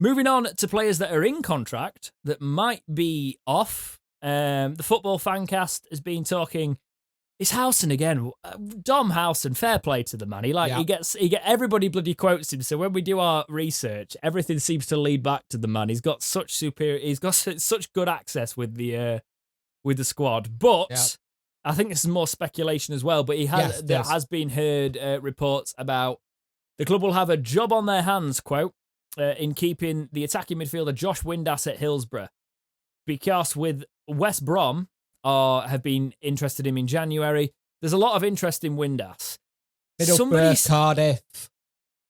Moving on to players that are in contract that might be off. The Football Fancast has been talking. It's Howson again. Dom Howson, fair play to the man. He gets everybody bloody quotes him. So when we do our research, everything seems to lead back to the man. He's got such good access with the squad. But I think this is more speculation as well. But has been heard reports about the club will have a job on their hands, quote, in keeping the attacking midfielder Josh Windass at Hillsborough, because with West Brom have been interested in January. There's a lot of interest in Windass. Cardiff.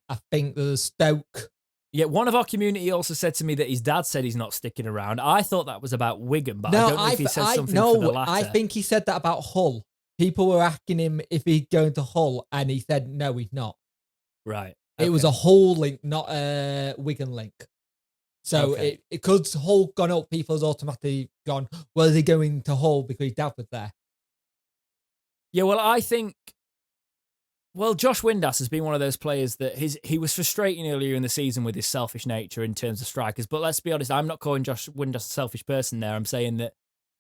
I think there's Stoke. Yeah, one of our community also said to me that his dad said he's not sticking around. I thought that was about Wigan, but I don't know if he said something for the latter. I think he said that about Hull. People were asking him if he'd go into Hull, and he said no, he's not. Right. Okay. It was a Hull link, not a Wigan link. So because Hull gone up, people's automatically gone, well, is he going to Hull because his dad was there? Yeah, well, I think... Well, Josh Windass has been one of those players that he was frustrating earlier in the season with his selfish nature in terms of strikers. But let's be honest, I'm not calling Josh Windass a selfish person there. I'm saying that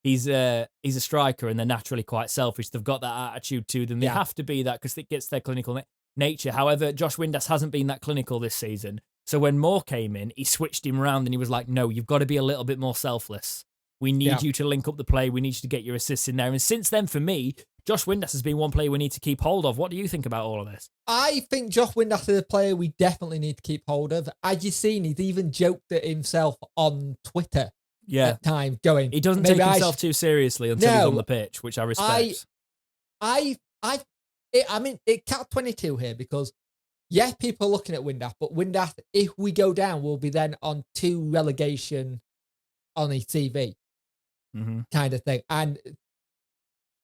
he's a striker and they're naturally quite selfish. They've got that attitude to them. They have to be that because it gets their clinical nature. However, Josh Windass hasn't been that clinical this season. So when Moore came in, he switched him around and he was like, no, you've got to be a little bit more selfless. We need you to link up the play. We need you to get your assists in there. And since then, for me, Josh Windass has been one player we need to keep hold of. What do you think about all of this? I think Josh Windass is a player we definitely need to keep hold of. As you've seen, he's even joked at himself on Twitter at times, going... He doesn't take himself too seriously until he's on the pitch, which I respect. It count 22 here because... Yes, people are looking at Windass, but Windass, if we go down, will be then on 2 relegation on his CV kind of thing. And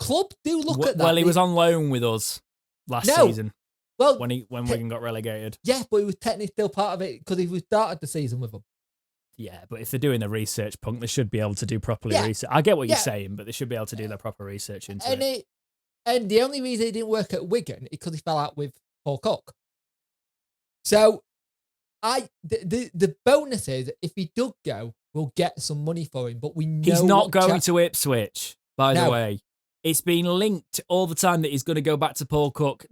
club do look at that. Well, he was on loan with us last season. Well, when Wigan got relegated. Yeah, but he was technically still part of it because he was started the season with them. Yeah, but if they're doing the research, Punk, they should be able to do properly research. I get what you're saying, but they should be able to do their proper research into it. And the only reason he didn't work at Wigan is because he fell out with Paul Cook. So, the bonus is, if he does go, we'll get some money for him, but we know... He's not going to Ipswich, by the way. It's been linked all the time that he's going to go back to Paul Cook.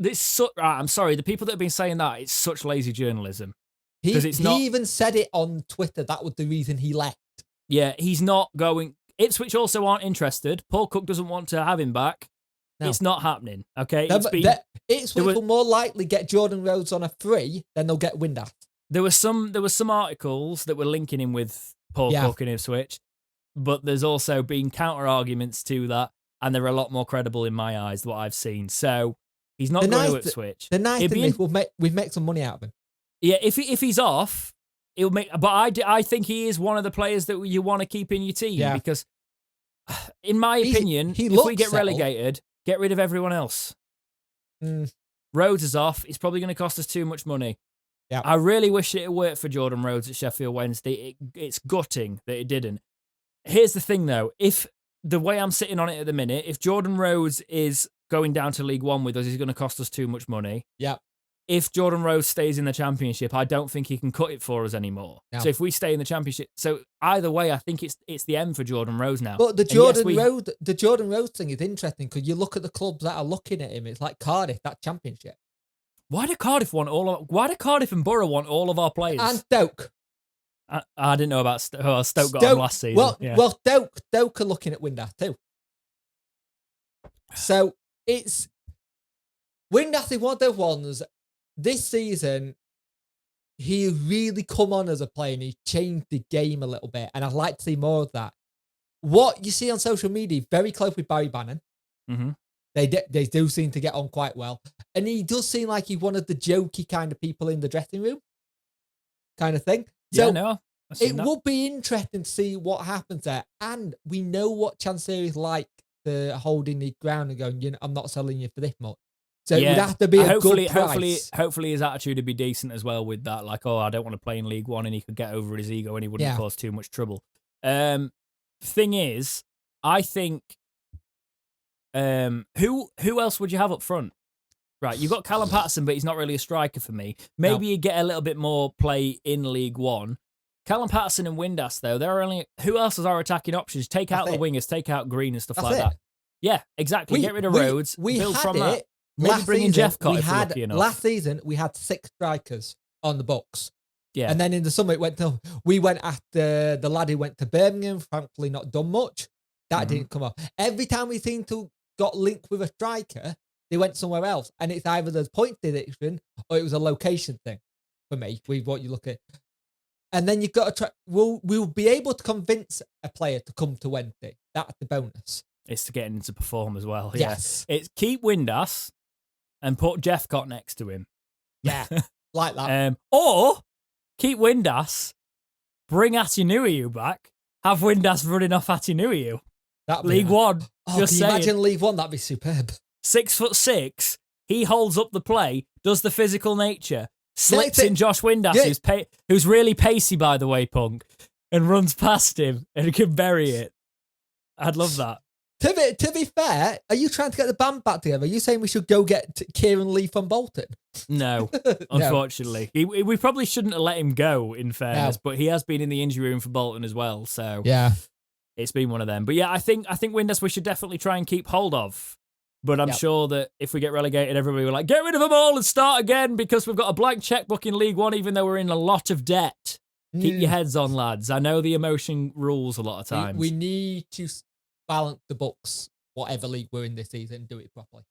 I'm sorry, the people that have been saying that, it's such lazy journalism. He even said it on Twitter, that was the reason he left. Yeah, he's not going... Ipswich also aren't interested. Paul Cook doesn't want to have him back. No. It's not happening, okay? Ipswich will more likely get Jordan Rhodes on a free than they'll get Windass. There were some articles that were linking him with Paul Cook and Ipswich, but there's also been counter arguments to that, and they're a lot more credible in my eyes, what I've seen. So he's not going to Ipswich. The nice thing is we've made some money out of him. Yeah, if he's off, it'll make. But I think he is one of the players that you want to keep in your team because, in my opinion, if we get relegated. Get rid of everyone else. Rhodes is off. It's probably going to cost us too much money. Yeah. I really wish it had worked for Jordan Rhodes at Sheffield Wednesday. It's gutting that it didn't. Here's the thing, though. If the way I'm sitting on it at the minute, if Jordan Rhodes is going down to League One with us, he's going to cost us too much money. Yeah. If Jordan Rhodes stays in the Championship, I don't think he can cut it for us anymore. No. So if we stay in the Championship, so either way, I think it's the end for Jordan Rhodes now. But the Jordan Rhodes thing is interesting because you look at the clubs that are looking at him. It's like Cardiff, that Championship. Why do Cardiff and Borough want all of our players? And Stoke. I didn't know about Stoke. Stoke got him last season. Well, Stoke are looking at Windass too. So it's Windass is one of those ones. This season, he really come on as a player and he changed the game a little bit. And I'd like to see more of that. What you see on social media, very close with Barry Bannon. Mm-hmm. They do seem to get on quite well. And he does seem like he's one of the jokey kind of people in the dressing room. Kind of thing. So it would be interesting to see what happens there. And we know what Chancellor is like to holding the ground and going, I'm not selling you for this much. So it would have to be a good price. Hopefully his attitude would be decent as well with that. Like, I don't want to play in League One, and he could get over his ego and he wouldn't cause too much trouble. Thing is, I think, who else would you have up front? Right, you've got Callum Patterson, but he's not really a striker for me. Maybe you get a little bit more play in League One. Callum Patterson and Windass, though, they're only. Who else is our attacking options? Take out the wingers, take out Green and stuff like that. Yeah, exactly. Get rid of Rhodes. Build from that. Maybe bring in Jeffcott if we're lucky enough. Last season, we had 6 strikers on the books. Yeah. And then in the summer, we went after the lad who went to Birmingham, frankly not done much. That didn't come off. Every time we seemed to got linked with a striker, they went somewhere else. And it's either there's point deduction or it was a location thing for me, with what you look at. And then you've got to try, we'll be able to convince a player to come to Wednesday. That's the bonus. It's to get him to perform as well. Yes. Yeah. It's keep Windass and put Jeffcott next to him. Yeah, like that. Or keep Windass, bring Atinuiu back, have Windass running off Atinuiu. League One. Just saying. Imagine League One? That'd be superb. 6'6", he holds up the play, does the physical nature, slips in Josh Windass, who's really pacey, by the way, Punk, and runs past him and can bury it. I'd love that. To be fair, are you trying to get the band back together? Are you saying we should go get Kieran Lee from Bolton? No, unfortunately. We probably shouldn't have let him go, in fairness, but he has been in the injury room for Bolton as well, so yeah, it's been one of them. But yeah, I think Windass we should definitely try and keep hold of. But I'm sure that if we get relegated, everybody will get rid of them all and start again because we've got a blank checkbook in League One, even though we're in a lot of debt. Keep your heads on, lads. I know the emotion rules a lot of times. We need to balance the books, whatever league we're in this season, do it properly.